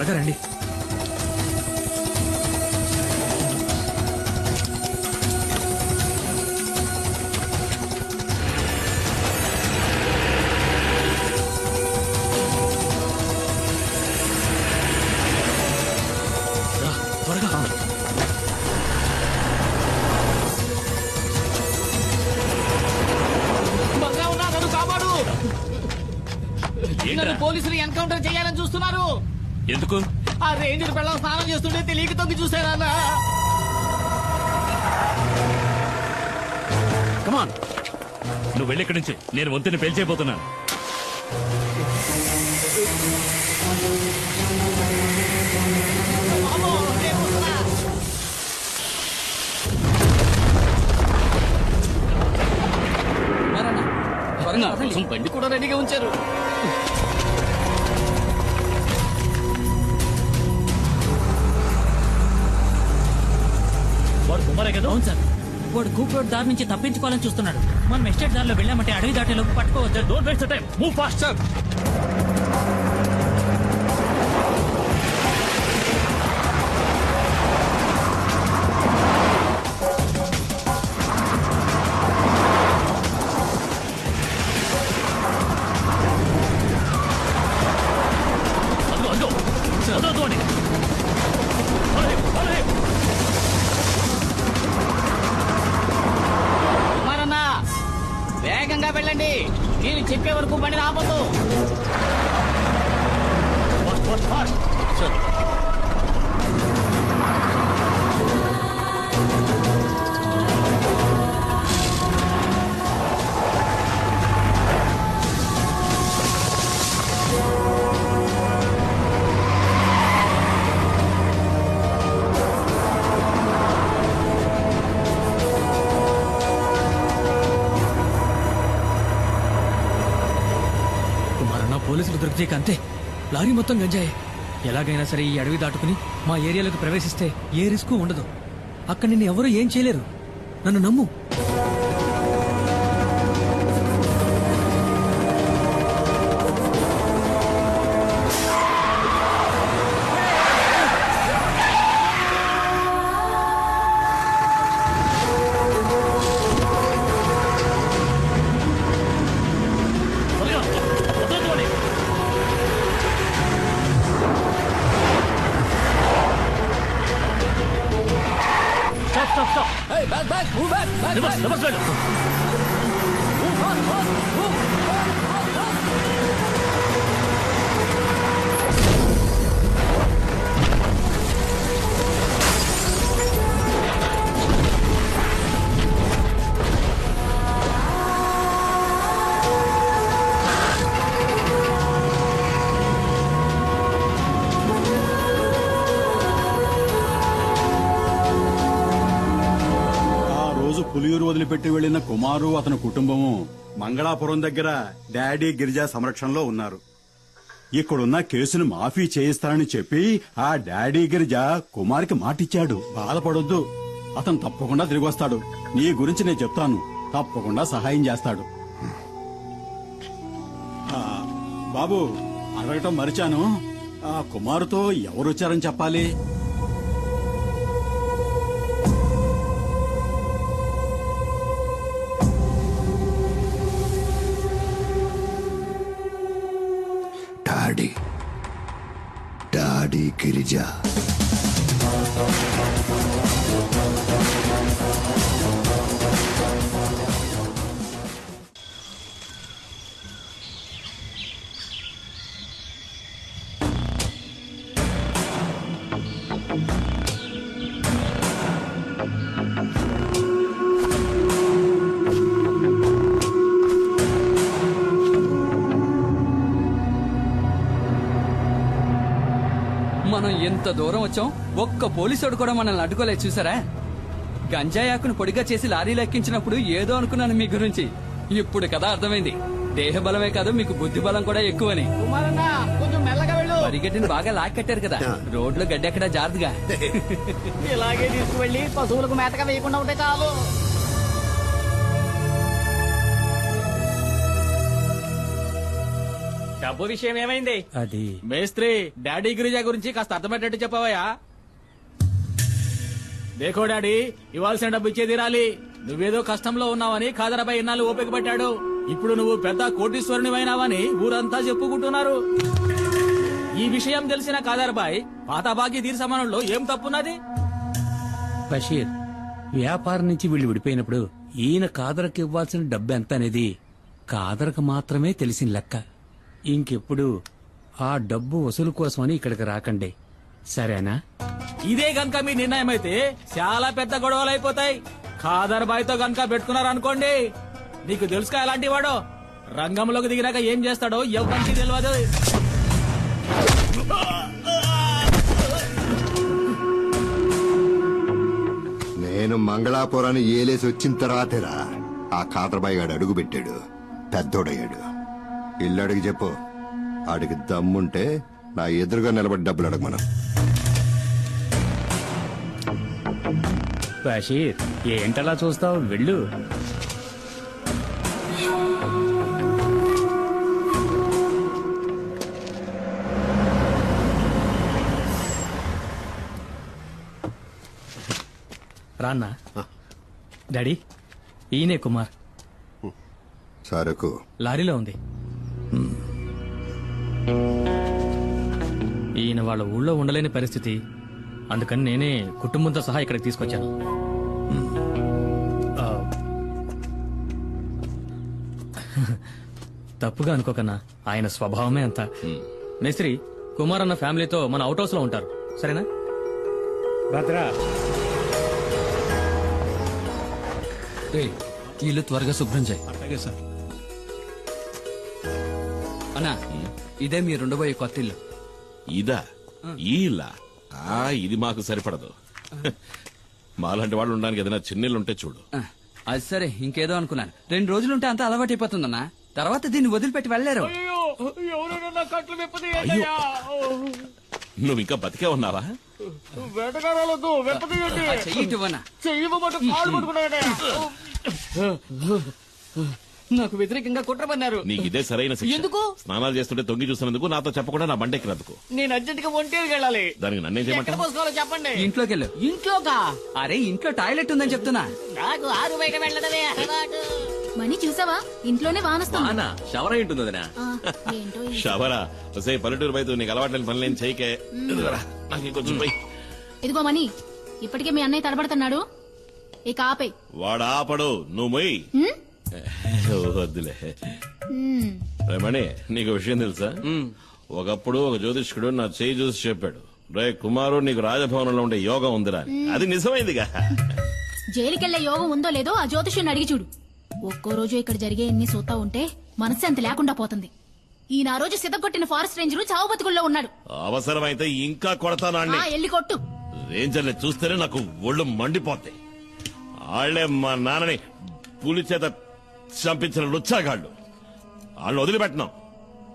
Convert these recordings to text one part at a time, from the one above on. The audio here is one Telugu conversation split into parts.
త్వరగా రండి. రా, త్వరగా. నన్ను పోలీసులు ఎన్కౌంటర్ చేయాలని చూస్తున్నారు. ఎందుకు? ఆ రేంజర్ పిల్లలు స్నానం చేస్తుంటే తెలియక తొంగి చూసానన్నా. కమాన్, నువ్వు వెళ్ళి ఇక్కడి నుంచి. నేను వంతుని పేల్చేయబోతున్నాను. బండి కూడా రెడీగా ఉంచారు. వాడు కుమారే కదా? అవును సార్, వాడు కూప్ రోడ్ దారి నుంచి తప్పించుకోవాలని చూస్తున్నాడు. మనం ఎస్టేట్ దారిలో వెళ్ళామంటే అడవి దాటేలోపు పట్టుకోవచ్చు. Don't waste the time, move fast. Sir, కుమారన్నా, వేగంగా వెళ్ళండి. నేను చెప్పే వరకు బండి రాబోతు. కుమారన్న, పోలీసులు దొరికితే అంతే. లారీ మొత్తం గంజాయే. ఎలాగైనా సరే ఈ అడవి దాటుకుని మా ఏరియాలోకి ప్రవేశిస్తే ఏ రిస్క్ ఉండదు. అక్కడ నిన్ను ఎవరూ ఏం చేయలేరు. నన్ను నమ్ము. పులియూరు వదిలిపెట్టి వెళ్లిన కుమారు అతని కుటుంబము మంగళాపురం దగ్గర డాడీ గిరిజా సంరక్షణలో ఉన్నారు. ఇక్కడున్న కేసును మాఫీ చేయిస్తానని చెప్పి ఆ డాడీ గిరిజా కుమార్కి మాటిచ్చాడు. బాధపడొద్దు, అతను తప్పకుండా తిరిగి వస్తాడు. నీ గురించి నేను చెప్తాను, తప్పకుండా సహాయం చేస్తాడు. బాబు, అడగటం మరిచాను, ఆ కుమారుతో ఎవరొచ్చారని చెప్పాలి? డాడీ గిరిజా. మనం ఎంత దూరం వచ్చాం, ఒక్క పోలీసుడు కూడా మనల్ని అడ్డుకోలేదు. చూసారా, గంజాయాకును పొడిగా చేసి లారీలో ఎక్కించినప్పుడు ఏదో అనుకున్నాను మీ గురించి. ఇప్పుడు కదా అర్థమైంది, దేహ బలమే కాదు మీకు బుద్ధి బలం కూడా ఎక్కువని. కుమారన్నా, కొంచెం మెల్లగా వెళ్ళు. పరిగెట్టిని బాగా లాక్కట్టారు కదా, రోడ్లో గడ్డెక్కడా జారుదుగా. ఇలాగే తీసుకువెళ్ళి పశువులకు మేతగా వేయకుండా ఉంటే చాలు. డబ్బు విషయం ఏమైంది? అది మేస్త్రి, డాడీ గిరిజా గురించి కాస్త అర్థమయ్యేటట్టు చెప్పవయ్యా. దేఖో డాడీ, ఇవ్వాల్సిన డబ్బు ఇచ్చే తీరాలి. నువ్వేదో కష్టంలో ఉన్నావని ఖాదరాబాయ్ ఇన్నాళ్ళు ఓపిక పట్టాడు. ఇప్పుడు నువ్వు పెద్ద కోటీశ్వరునివైనావని ఊరంతా చెప్పుకుంటున్నారు. ఈ విషయం తెలిసిన ఖాదర్బాయ్ పాత బాకీ తీర్చమనంలో ఏం తప్పున్నది? బషీర్, వ్యాపారం నుంచి వీళ్ళు విడిపోయినప్పుడు ఈయన కాదరకు ఇవ్వాల్సిన డబ్బు ఎంత అనేది కాదరకు మాత్రమే తెలిసిన లెక్క. ఇంకెప్పుడు ఆ డబ్బు వసూలు కోసమని ఇక్కడికి రాకండి, సరేనా? ఇదే గనక మీ నిర్ణయం అయితే చాలా పెద్ద గొడవలు అయిపోతాయి. ఖాదర్బాయ్ తో గనక పెట్టుకున్నారనుకోండి, నీకు తెలుసుగా ఎలాంటి వాడో. రంగంలోకి దిగినాక ఏం చేస్తాడో ఎవరికి తెలియదు. నేను మంగళాపురాన్ని ఏలేసి వచ్చిన తర్వాతేరా ఆ కాతరబాయి గాడు అడుగు పెట్టాడు, పెద్దోడయ్యాడు. ఇల్లు అడిగి చెప్పు, ఆడికి దమ్ముంటే నా ఎదురుగా నిలబడి డబ్బులు అడగమను. బషీర్, ఏంటలా చూస్తావు, వెళ్ళు. రాన్నా. డాడీ, ఈయనే కుమార్. సరుకు లారీలో ఉంది. ఈయన వాళ్ళ ఊళ్ళో ఉండలేని పరిస్థితి, అందుకని నేనే కుటుంబంతో సహా ఇక్కడికి తీసుకొచ్చాను. ఆ, తప్పుగా అనుకోకన్నా, ఆయన స్వభావమే అంత. మేస్త్రి, కుమార్ అన్న ఫ్యామిలీతో మన అవుట్ హౌస్ లో ఉంటారు, సరేనా? భద్రా, ఇల్లు త్వరగా శుభ్రం చేయి. అన్నా, ఇదే మీరు ఉండబోయే కొత్త ఇల్లు. ఇదా? ఈ ఇల్లా? ఇది మాకు సరిపడదు. మాలాంటి వాళ్ళు ఉండడానికి ఏదైనా చిన్నిల్లుంటే చూడు. అది సరే, ఇంకేదో అనుకున్నాను. 2 రోజులుంటే అంతా అలవాటు అయిపోతుందన్నా. తర్వాత దీన్ని వదిలిపెట్టి వెళ్ళలేరు. నువ్వు ఇంకా బతికే ఉన్నావా? చెయ్యిటివన్నా. నాకు వ్యతిరేకంగా కుట్ర పన్నారు. నీకు ఇదే సరైన శిక్ష. ఎందుకు? స్నానాలు చేస్తుంటే తొంగి చూసినందుకు, నాతో చెప్పకుండా నా బండెక్కినందుకు. నేను అర్జెంట్ గా ఒంటేరుకి వెళ్ళాలి. దానికి నన్నేం ఎక్కడ చేయమంటావు? పోసుకోవాలో చెప్పండి. ఇంట్లోకి వెళ్ళు. ఇంట్లోకా? అరే, ఇంట్లో టాయిలెట్ ఉందని చెప్తున్నా. నాకు ఆరు బయట వెళ్ళడమే అలవాటు. మనీ చూసావా, ఇంట్లోనే వానొస్తుంది. షవర్ అయి ఉంటుంది వదినా. ఏంటో ఈ- షవరా? వసే పల్లెటూరు బయట నీకు అలవాట్లేని పనులేం చేయకే. ఎదుగురా, నాకు ఇంకొంచెం పోయి. ఇదిగో మనీ, ఇప్పటికే మీ అన్నయ్య తడబడుతున్నాడు, ఇక ఆపే. వాడు ఆపడు, నువ్వు మొయ్యి. వద్దులే. మణి, నీకు విషయం తెలుసా? ఒకప్పుడు ఒక జ్యోతిష్కుడు నా చేయి చూసి చెప్పాడు, రే కుమారు, నీకు రాజభవనంలో ఉండే యోగం ఉందిరా అని. అది నిజమైందిగా. జైలుకెళ్లే యోగం ఉందో లేదో ఆ జ్యోతిష్యుని అడిగి చూడు. ఒక్కో రోజు ఇక్కడ జరిగే ఎన్ని సూతా ఉంటే మనశ్శాంతి లేకుండా పోతుంది. ఈయన ఆ రోజు సిద్ధగొట్టిన ఫారెస్ట్ రేంజర్ చావు బతుకుల్లో ఉన్నాడు. అవసరమైతే ఇంకా కొడతానాన్ని. ఎల్లి కొట్టు. రేంజర్ని చూస్తేనే నాకు ఒళ్ళు మండిపోతాయి. ఆళ్లే మా నాన్నని పులి చేత చంపించిన లుచ్చాగాళ్ళు. వాళ్ళు వదిలిపెట్టినాం,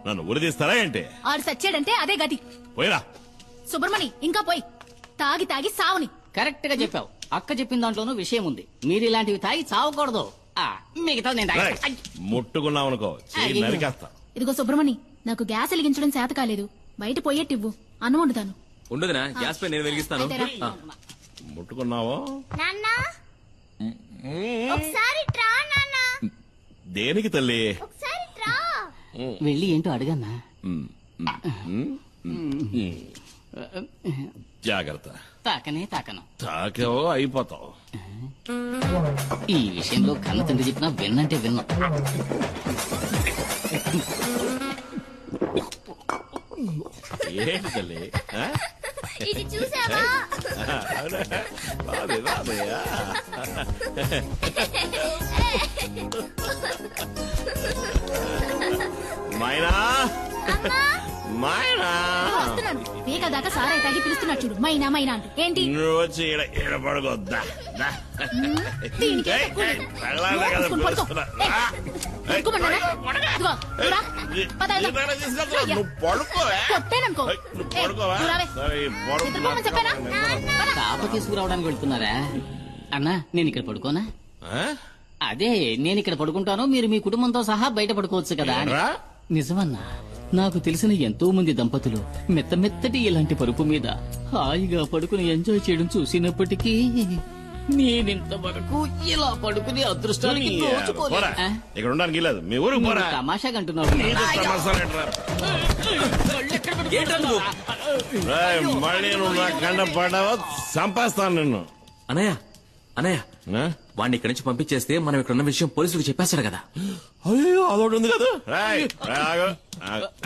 నన్ను ఉరిదీస్తారా ఏంటి? ఆడు సచ్చాడంటే అదే గతి. పోయిరా. సుబ్రమణి, ఇంకా పోయి. తాగి తాగి సావుని. కరెక్ట్ గా చెప్పావు. అక్క చెప్పిన దాంట్లోనూ విషయం ఉంది. మీరు ఇలాంటివి తాగి చావకూడదు. మిగతా నేను రేయ్, ముట్టుకున్నావనుకో చెయ్యి నరికేస్తా. ఇదిగో సుబ్రమణి, నాకు గ్యాస్ వెలిగించడం చేత కాలేదు, బయట పోయేట్టివ్వు, అన్నం వండుతాను. ఉండదునా, గ్యాస్ పై నేను వెలిగిస్తాను. అయితేరా. ముట్టుకున్నావో? ఒకసారి ట్రా నాన్న. దేనికి తల్లి? ఒకసారి ట్రా. వెళ్ళి ఏంటో అడగన్నా. జాగ్రత్త. తాకనే తాకను. తాకేవో అయిపోతావు. ఈ విషయంలో కన్న తండ్రి చెప్పినా విన్నంటే విన్నా. ఏంటి తల్లి? ఆ? ఇది చూసావా? రాదే, రాదే. మైనా, మైనా, వస్తున్నాను. పీక దాకా సారాయి తాగి పిలుస్తున్నాడు చూడు, మైనా మైనా అంటూ. ఏంటి నువ్వు వచ్చి ఈడ పడుకోద్దా? దీనికి పెళ్ళాలే కదా పిలుస్తున్నా. పడుకోమన్నానా? ఇదిగో, నువ్వు రా. పద, వెళ్దాం. నువ్వు పడుకోవే. కొట్టేననుకో. నువ్వు ఏ, పడుకోవా? నువ్వు రావే. సరే, నిద్రపోమని చెప్పానా? పద. తాప తీసుకురావడానికి వెళ్తున్నారా? అన్నా, నేను ఇక్కడ పడుకోనా? ఆ? అదే, నేను ఇక్కడ పడుకుంటాను, మీరు మీ కుటుంబంతో సహా బయట పడుకోవచ్చు కదా అని. ఏంట్రా? నిజమన్నా, నాకు తెలిసిన ఎంతో మంది దంపతులు మెత్తటి ఇలాంటి పరుపు మీద హాయిగా పడుకుని ఎంజాయ్ చేయడం చూసినప్పటికీ నేనింతవరకు ఇలా పడుకునే అదృష్టానికి నోచుకోలేదు. పోరా. ఇక్కడ ఉండడానికి లేదు మీ ఊరికి పోరా. నువ్వు తమాషాగా అంటున్నావు. రేయ్, మళ్ళీ నువ్వు నా కండ పడ్డావా చంపేస్తాను నిన్ను. అనయ్య అనయ్య ఆ? వాడిని ఇక్కడి నుంచి పంపించేస్తే మనం ఇక్కడ ఉన్న విషయం పోలీసులకు చెప్పేస్తాడు కదా. అయ్యో అదొకటి ఉంది కదా. రేయ్, రేయ్, ఆగు.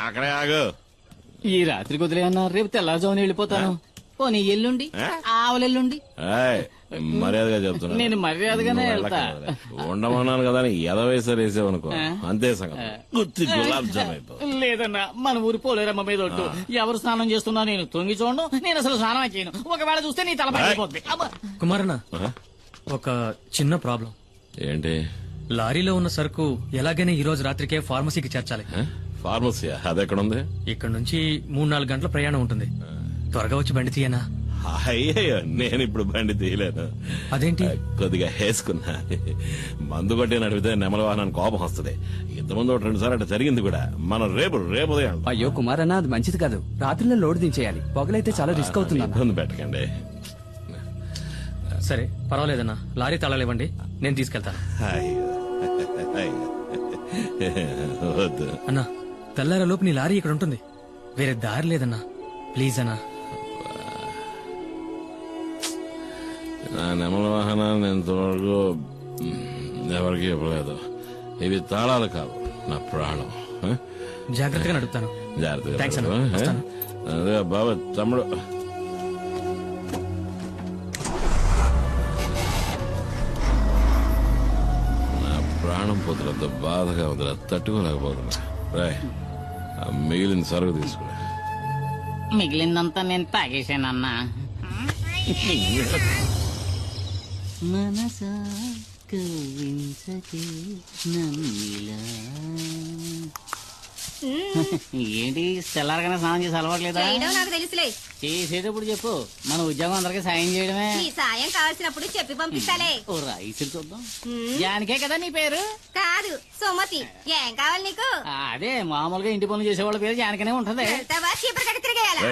అక్కడే ఆగు. ఈ రాత్రికి వదిలేయన్నా, రేపు తెల్లారుజామున వెళ్ళిపోతాను. పోనీ ఎల్లుండి, ఆవలెల్లుండి. ఏయ్, మర్యాదగా చెప్తున్నా. నేను మర్యాదగానే నువ్వు వెళ్తా. ఉండమన్నాను కదా అని ఎదవేసారు వేసావనుకో అంతే సంగతి. గుత్తి గులాబ్ జామ్ అయిపో. లేదన్నా, మన ఊరి పోలేరమ్మ మీద ఒట్టు. ఎవరు స్నానం చేస్తున్నా నేను తొంగి చూడను. నేను అసలు స్నానం చేయను. ఒకవేళ చూస్తే నీ తల పగిలిపోద్ది. అబ్బా. కుమారన్న, ఒక చిన్న ప్రాబ్లం. ఏంటి? లారీలో ఉన్న సరుకు ఎలాగైనా ఈ రోజు రాత్రికే ఫార్మసీకి చేర్చాలి. ఫార్మసీ అది ఎక్కడ ఉంది? ఇక్కడ నుంచి 3-4 గంటల ప్రయాణం ఉంటుంది. త్వరగా వచ్చి బండి తీయనా? అయ్యయ్యో, నేను ఇప్పుడు బండి తీయలేను. అదేంటి? కొద్దిగా వేసుకున్నా. మందు కొట్టి నడిపితే నెమల వాహనానికి కోపం వస్తుంది. ఇంతకుముందు 2 సార్లు అట్లా జరిగింది కూడా. మనం రేపు ఉదయం. అయ్యో కుమారన్న, అది మంచిది కాదు. రాత్రిలో లోడ్ దించేయాలి. పొగలైతే చాలా రిస్క్ అవుతుంది. ఇబ్బంది పెట్టకండి. సరే పర్వాలేదన్నా, లారీ తాళాలివ్వండి, నేను తీసుకెళ్తాను. వద్దు అన్నా, తెల్లారలోపు నీ లారీ ఇక్కడ ఉంటుంది. వేరే దారి లేదన్నా, ప్లీజ్ అన్నా. నా నెమల వాహనాన్ని ఇంతవరకు ఎవరికి ఇవ్వలేదు. ఇవి తాళాలు కావు, నా ప్రాణం. జాగ్రత్తగా నడుపుతాను. థాంక్స్ అన్న, జాగ్రత్తగా. వస్తాను. అదే బాబా తమ్ముడు. నా ప్రాణం పొద్దులంత బాధగా వదిలే తట్టుకోలేకపోతున్నా. రాయ్, ఆ మిగిలిన సరుకు తీసుకురా. మిగిలిందంతా నేను తాగేశానన్నా. మనసా కవించకే నన్నిలా. ఏంటి తెల్లారగానే స్నానం చేసి అలవాట్లేదా? నాకు తెలుసులే. చేసేటప్పుడు చెప్పు, మన ఉద్యోగం అందరికి సాయం చేయడమే. నీ సాయం కావాల్సినప్పుడు చెప్పి పంపిస్తాలే. ఓ రైసులు చూద్దాం. జానికే కదా నీ పేరు? కాదు, సుమతి. ఏం కావాలి నీకు? అదే మామూలుగా ఇంటి పనులు చేసేవాళ్ళ పేరు జానికనే ఉంటది. వెళ్తావా? చీపురు కట్టి తిరిగేయాలా?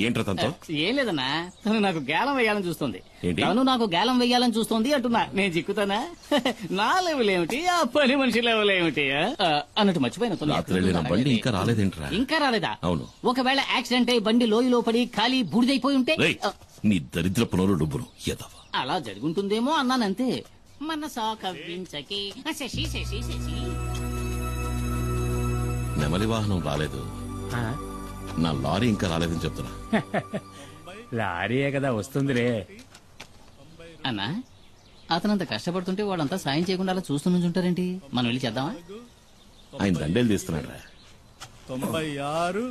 ఏంట్రా తనతో? ఏం లేదన్నా, తను నాకు గేలం వేయాలని చూస్తుంది. ఏంటి? తను నాకు గేలం వేయాలని చూస్తుంది అంటున్నా. నేను చిక్కుతానా? నా లెవెల్ ఏమిటి, ఆ పని మనిషి లెవెల్ ఏమిటి అన్నట్టు మర్చిపోయిన. రాత్రి వెళ్ళిన బండి ఇంకా రాలేదేంట్రా? ఇంకా రాలేదా? అవును. ఒకవేళ యాక్సిడెంట్ అయి బండి లోయలో పడి ఖాళీ బూడిదైపోయి ఉంటే? రేయ్, నీ దరిద్ర పునరు డబ్బును ఎదవా. అలా జరుగుంటుందేమో అన్నానంతే. మనసా కవ్వించకి శశి శశి శశి. నెమలి వాహనం రాలేదు, నా లారీ ఇంకా రాలేదని చెప్తున్నా. లారీయే కదా వస్తుందిరే. అన్నా, అతనంత కష్టపడుతుంటే వాళ్ళంతా సాయం చేయకుండా అలా చూస్తూ నుంచుంటారేంటి? మనం వెళ్ళి చేద్దామా? ఆయన దండేలు తీస్తున్నాడు రా. 96.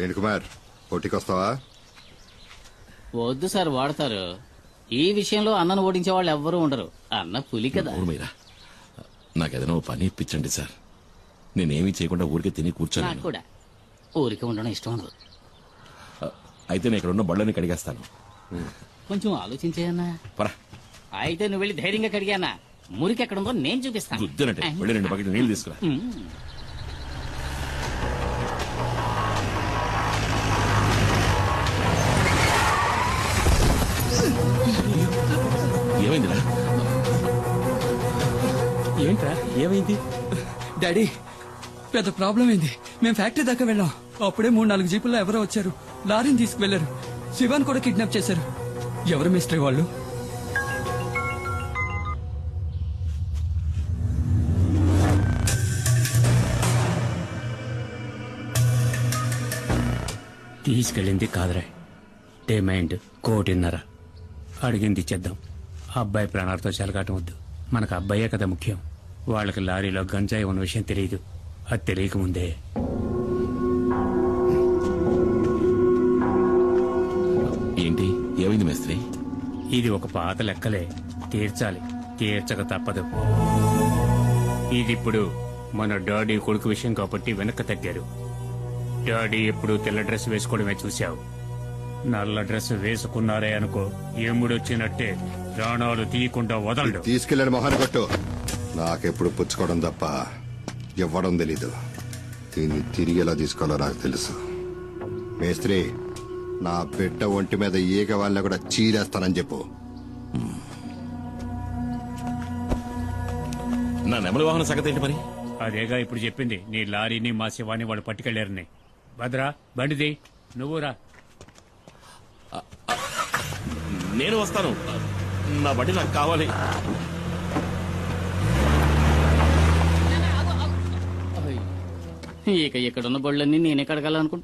ఏంటి కుమార్, పోటీకొస్తావా? వద్దు సార్, వాడతారు. ఈ విషయంలో అన్నను ఓడించే వాళ్ళు ఎవ్వరూ ఉండరు. అన్న పులి కదా. ఊర్మీరా, నాకేదైనా ఓ పని ఇప్పించండి సార్. నేనేమీ చేయకుండా ఊరికే తిని నాకు కూర్చోను. కూడా ఊరికే ఉండడం ఇష్టం ఉండదు. అయితే నేను ఇక్కడ ఉన్న బళ్ళని కడిగేస్తాను. కొంచెం ఆలోచించేయన్నా. పరా. అయితే నువ్వు వెళ్ళి ధైర్యంగా కడిగానా? మురికి ఎక్కడుందో నేను చూపిస్తాను. గుద్దినట్టే వెళ్ళి 2 బకెట్లు నీళ్లు తీసుకురా. ఏమైందిరా? ఏంట్రా, ఏమైంది? డాడీ, పెద్ద ప్రాబ్లం అయింది. మేము ఫ్యాక్టరీ దాకా వెళ్ళాం. అప్పుడే 3-4 జీపుల్లో ఎవరో వచ్చారు. లారీని తీసుకువెళ్లారు. శివాన్ కూడా కిడ్నాప్ చేశారు. ఎవరు మిస్టరీ వాళ్ళు? తీసుకెళ్ళింది కాదురా, డిమాండ్ 1.5 అడిగింది ఇచ్చేద్దాం. అబ్బాయి ప్రాణాలతో చెలగాటం వద్దు. మనకు అబ్బాయే కదా ముఖ్యం. వాళ్ళకి లారీలో గంజాయి ఉన్న విషయం తెలియదు. అది తెలియకముందే ఏంటి, ఏమైంది మేస్త్రి? ఇది ఒక పాత లెక్కలే, తీర్చాలి. తీర్చక తప్పదు. ఇదిప్పుడు మన డాడీ కొడుకు విషయం కాబట్టి వెనక్కి తగ్గారు. డాడీ ఎప్పుడు తెల్ల డ్రెస్ వేసుకోవడమే చూశావు. నల్ల డ్రెస్ వేసుకున్నారే అనుకో, ఎముడొచ్చినట్టే ప్రాణాలు తీయకుండా వదలడు. తీసుకెళ్ళండి మొహాన్ని కొట్టు. నాకెప్పుడు పుచ్చుకోవడం తప్ప ఇవ్వడం తెలీదు. దీన్ని తిరిగి ఎలా తీసుకోవాలో నాకు తెలుసు. మేస్త్రి, నా బిడ్డ ఒంటి మీద ఈగ వాళ్ళ కూడా చీరేస్తానని చెప్పు. నా నెమలి వాహన సంగతి ఏంటి మరి? అదేగా ఇప్పుడు చెప్పింది. నీ లారీని మా శివాని వాళ్ళు పట్టుకెళ్లారని. భద్రా, బండిది నువ్వు రా. నేను వస్తాను. నా బండి నాకు కావాలి. ఇక ఇక్కడున్న బళ్ళన్నీ నేనే కడగాలనుకుంటా.